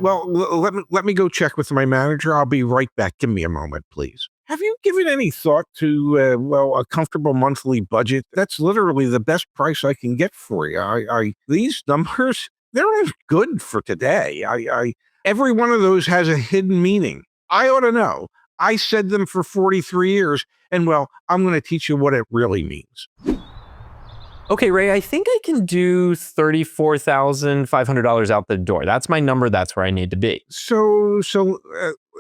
Well, let me go check with my manager. I'll be right back. Give me a moment, please. Have you given any thought to a comfortable monthly budget? That's literally the best price I can get for you. I these numbers, they're good for today. I every one of those has a hidden meaning. I ought to know. I said them for 43 years, and well, I'm going to teach you what it really means. Okay, Ray, I think I can do $34,500 out the door. That's my number. That's where I need to be.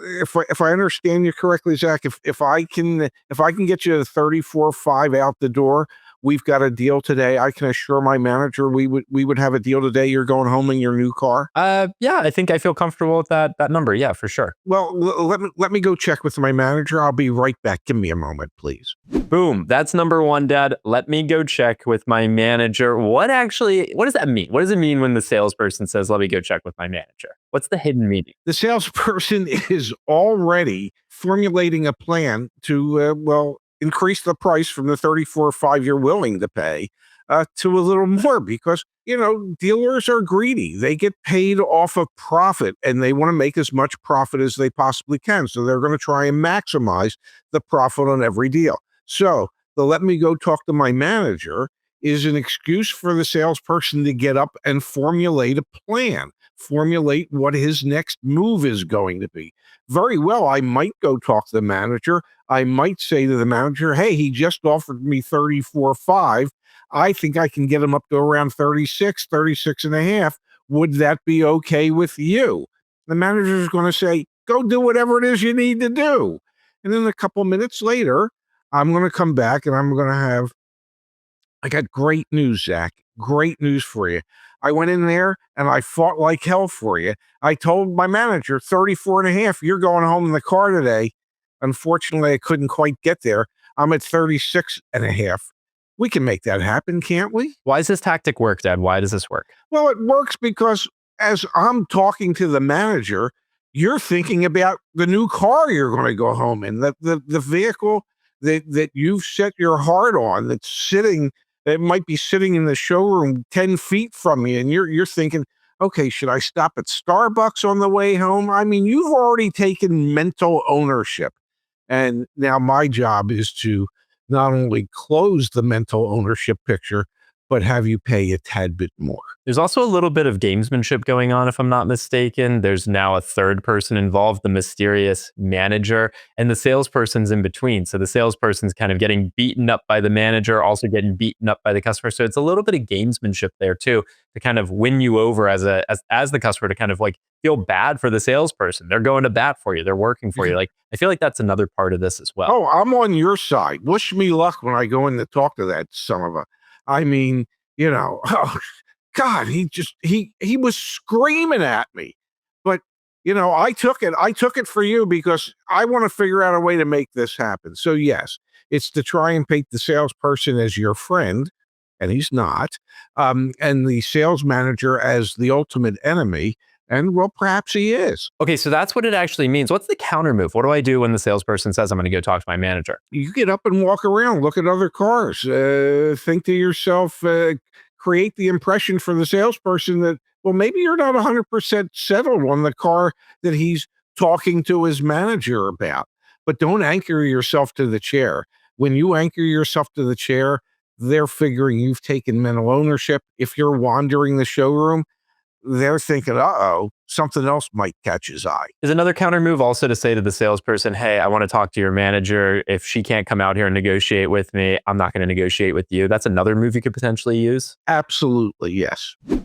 If I understand you correctly, Zach, if I can get you 34.5 out the door, we've got a deal today. I can assure my manager we would have a deal today. You're going home in your new car. Yeah, I think I feel comfortable with that number. Yeah, for sure. Well, let me go check with my manager. I'll be right back. Give me a moment, please. Boom. That's number one, Dad. Let me go check with my manager. What does that mean? What does it mean when the salesperson says, let me go check with my manager? What's the hidden meaning? The salesperson is already formulating a plan to increase the price from the 34.5 you're willing to pay to a little more, because dealers are greedy. They get paid off of profit, and they want to make as much profit as they possibly can. So they're going to try and maximize the profit on every deal. So the let me go talk to my manager is an excuse for the salesperson to get up and formulate a plan, formulate what his next move is going to be. Very well, I might go talk to the manager. I might say to the manager, hey, he just offered me 34.5. I think I can get him up to around 36 and a half. Would that be okay with you? The manager is going to say, go do whatever it is you need to do. And then a couple minutes later, I'm going to come back and I got great news, Zach. Great news for you. I went in there and I fought like hell for you. I told my manager, 34 and a half, you're going home in the car today. Unfortunately, I couldn't quite get there. I'm at 36 and a half. We can make that happen, can't we? Why does this tactic work, Dad? Why does this work? Well, it works because as I'm talking to the manager, you're thinking about the new car you're going to go home in, the vehicle that you've set your heart on, that might be sitting in the showroom 10 feet from you. And you're thinking, okay, should I stop at Starbucks on the way home? I mean, you've already taken mental ownership. And now my job is to not only close the mental ownership picture, but have you pay a tad bit more. There's also a little bit of gamesmanship going on, if I'm not mistaken. There's now a third person involved, the mysterious manager, and the salesperson's in between. So the salesperson's kind of getting beaten up by the manager, also getting beaten up by the customer. So it's a little bit of gamesmanship there too, to kind of win you over as the customer, to kind of like feel bad for the salesperson. They're going to bat for you. They're working for you. Like, I feel like that's another part of this as well. Oh, I'm on your side. Wish me luck when I go in to talk to that son of a. I mean, oh God, he was screaming at me, but I took it for you because I want to figure out a way to make this happen. So yes, it's to try and paint the salesperson as your friend, and he's not, and the sales manager as the ultimate enemy. And well, perhaps he is. Okay, so that's what it actually means. What's the counter move? What do I do when the salesperson says I'm going to go talk to my manager? You get up and walk around, look at other cars, think to yourself, create the impression for the salesperson that, well, maybe you're not 100% settled on the car that he's talking to his manager about. But don't anchor yourself to the chair. When you anchor yourself to the chair, they're figuring you've taken mental ownership. If you're wandering the showroom, they're thinking, something else might catch his eye. Is another counter move also to say to the salesperson, hey, I want to talk to your manager. If she can't come out here and negotiate with me, I'm not going to negotiate with you. That's another move you could potentially use? Absolutely, yes. All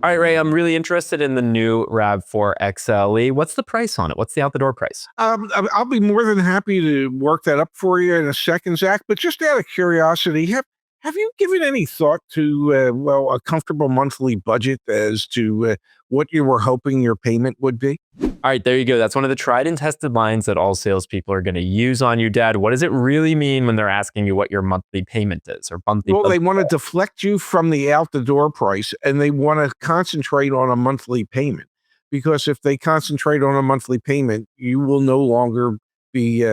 right, Ray, I'm really interested in the new RAV4 XLE. What's the price on it? What's the out-the-door price? I'll be more than happy to work that up for you in a second, Zach. But just out of curiosity, have you given any thought to, a comfortable monthly budget as to what you were hoping your payment would be? All right, there you go. That's one of the tried and tested lines that all salespeople are going to use on you, Dad. What does it really mean when they're asking you what your monthly payment is? They want to deflect you from the out-the-door price, and they want to concentrate on a monthly payment. Because if they concentrate on a monthly payment, you will no longer be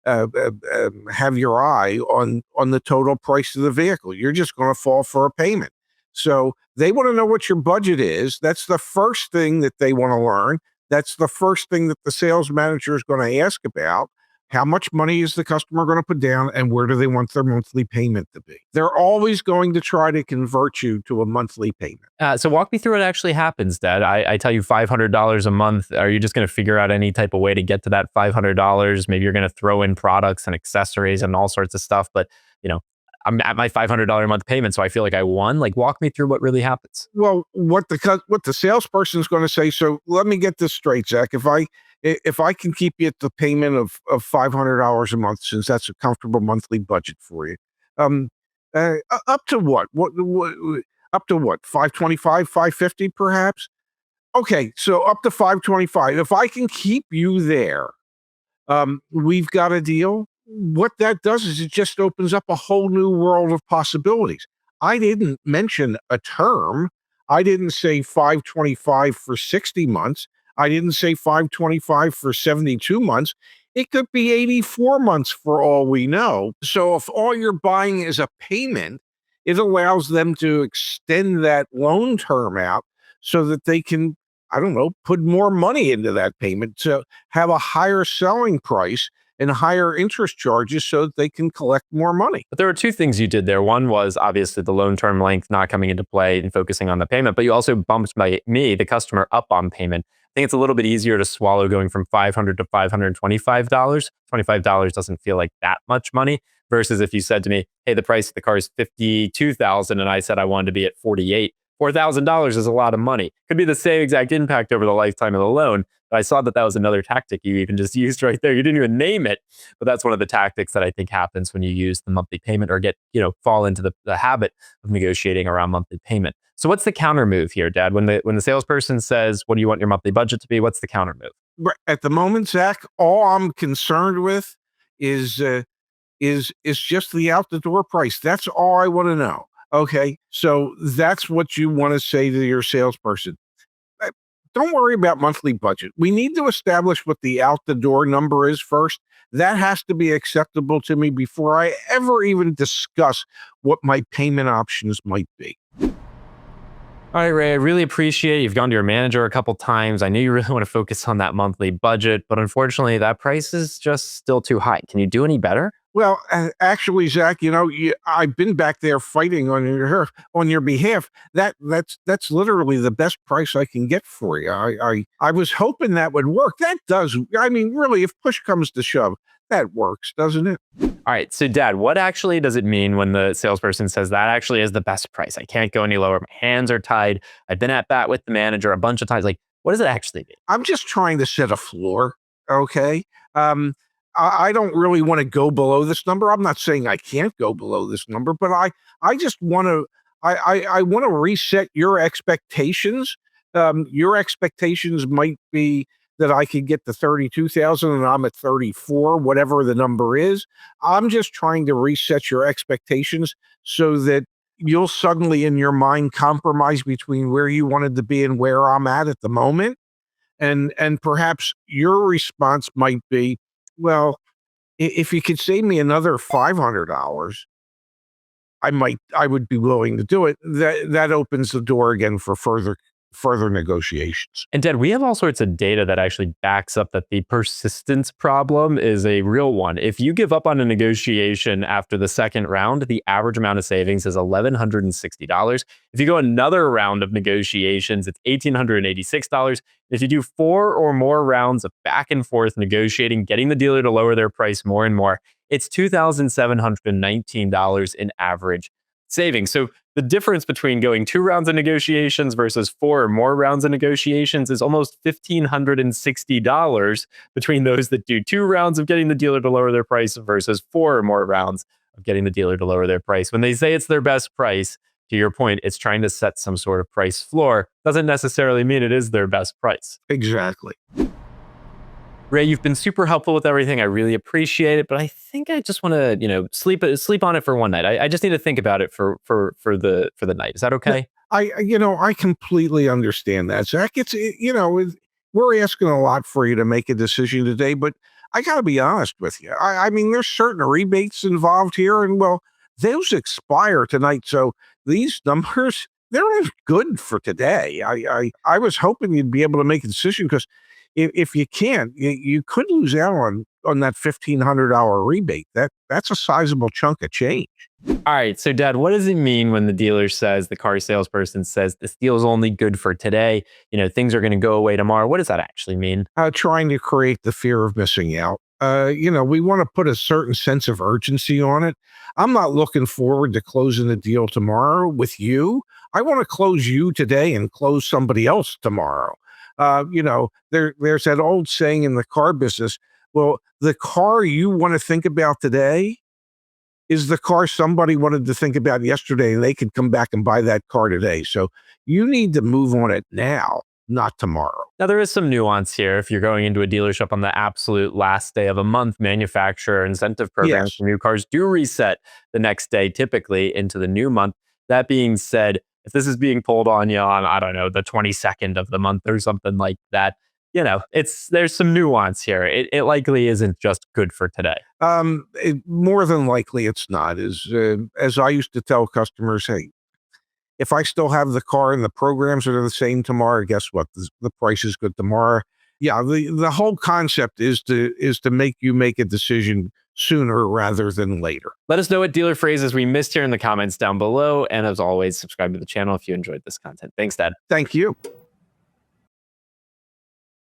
have your eye on the total price of the vehicle. You're just going to fall for a payment. So they want to know what your budget is. That's the first thing that they want to learn. That's the first thing that the sales manager is going to ask about. How much money is the customer going to put down, and where do they want their monthly payment to be? They're always going to try to convert you to a monthly payment. So walk me through what actually happens, Dad. I tell you $500 a month. Are you just going to figure out any type of way to get to that $500? Maybe you're going to throw in products and accessories and all sorts of stuff. But, you know, I'm at my $500 a month payment, so I feel like I won. Like, walk me through what really happens. Well, what the salesperson is going to say. So let me get this straight, Zach. If I can keep you at the payment of $500 a month, since that's a comfortable monthly budget for you, um, up to what up to what 525, 550, perhaps. Okay, so up to 525. If I can keep you there, we've got a deal. What that does is it just opens up a whole new world of possibilities. I didn't mention a term. I didn't say 525 for 60 months. I didn't say 525 for 72 months. It could be 84 months for all we know. So if all you're buying is a payment, it allows them to extend that loan term out so that they can, I don't know, put more money into that payment to have a higher selling price and higher interest charges so that they can collect more money. But there were two things you did there. One was obviously the loan term length not coming into play and focusing on the payment, but you also bumped me, the customer, up on payment. I think it's a little bit easier to swallow going from $500 to $525. $25 doesn't feel like that much money versus if you said to me, hey, the price of the car is $52,000 and I said I wanted to be at 48. $4,000 is a lot of money. Could be the same exact impact over the lifetime of the loan. But I saw that was another tactic you even just used right there. You didn't even name it, but that's one of the tactics that I think happens when you use the monthly payment or fall into the habit of negotiating around monthly payment. So what's the counter move here, Dad? When the salesperson says, "What do you want your monthly budget to be?" What's the counter move? At the moment, Zach, all I'm concerned with is just the out the door price. That's all I want to know. Okay, so that's what you want to say to your salesperson. Uh, Don't worry about monthly budget. We need to establish what the out the door number is first. That has to be acceptable to me before I ever even discuss what my payment options might be. All right, Ray, I really appreciate it. You've gone to your manager a couple times. I know you really want to focus on that monthly budget, but unfortunately, that price is just still too high. Can you do any better? Well, actually, Zach, I've been back there fighting on your behalf. That's literally the best price I can get for you. I was hoping that would work. That does. I mean, really, if push comes to shove, that works, doesn't it? All right, so Dad, what actually does it mean when the salesperson says that actually is the best price? I can't go any lower. My hands are tied. I've been at bat with the manager a bunch of times. Like, what does it actually mean? I'm just trying to set a floor. Okay. I don't really want to go below this number. I'm not saying I can't go below this number, but I just want to, I want to reset your expectations. Your expectations might be that I could get to 32,000 and I'm at 34, whatever the number is. I'm just trying to reset your expectations so that you'll suddenly in your mind compromise between where you wanted to be and where I'm at the moment. And perhaps your response might be, well, if you could save me another $500, I would be willing to do it. That opens the door again for further negotiations. And Dad, we have all sorts of data that actually backs up that the persistence problem is a real one. If you give up on a negotiation after the second round, the average amount of savings is $1,160. If you go another round of negotiations, it's $1,886. If you do 4 or more rounds of back and forth negotiating, getting the dealer to lower their price more and more, it's $2,719 in average savings. So the difference between going 2 rounds of negotiations versus 4 or more rounds of negotiations is almost $1,560 between those that do 2 rounds of getting the dealer to lower their price versus 4 or more rounds of getting the dealer to lower their price. When they say it's their best price, to your point, it's trying to set some sort of price floor. Doesn't necessarily mean it is their best price. Exactly. Ray, you've been super helpful with everything. I really appreciate it, but I think I just want to, sleep on it for one night. I just need to think about it for the night. Is that okay? I completely understand that, Zach. We're asking a lot for you to make a decision today, but I got to be honest with you. I mean, there's certain rebates involved here, and well, those expire tonight. So these numbers, they're only good for today. I was hoping you'd be able to make a decision because if you can't, you could lose out on that $1,500 rebate. That's a sizable chunk of change. All right. So, Dad, what does it mean when the dealer says, the car salesperson says, this deal is only good for today? Things are going to go away tomorrow. What does that actually mean? Trying to create the fear of missing out. We want to put a certain sense of urgency on it. I'm not looking forward to closing the deal tomorrow with you. I want to close you today and close somebody else tomorrow. There's that old saying in the car business. Well, the car you want to think about today is the car somebody wanted to think about yesterday, and they could come back and buy that car today. So you need to move on it now, not tomorrow. Now, there is some nuance here. If you're going into a dealership on the absolute last day of a month, manufacturer incentive programs Yes. for new cars do reset the next day, typically into the new month. That being said, if this is being pulled on you on, I don't know, the 22nd of the month or something like that, there's some nuance here. It likely isn't just good for today. More than likely, it's not. As I used to tell customers, hey, if I still have the car and the programs are the same tomorrow, guess what? The price is good tomorrow. Yeah, the whole concept is to make you make a decision sooner rather than later. Let us know what dealer phrases we missed here in the comments down below. And as always, subscribe to the channel if you enjoyed this content. Thanks, Dad. Thank you.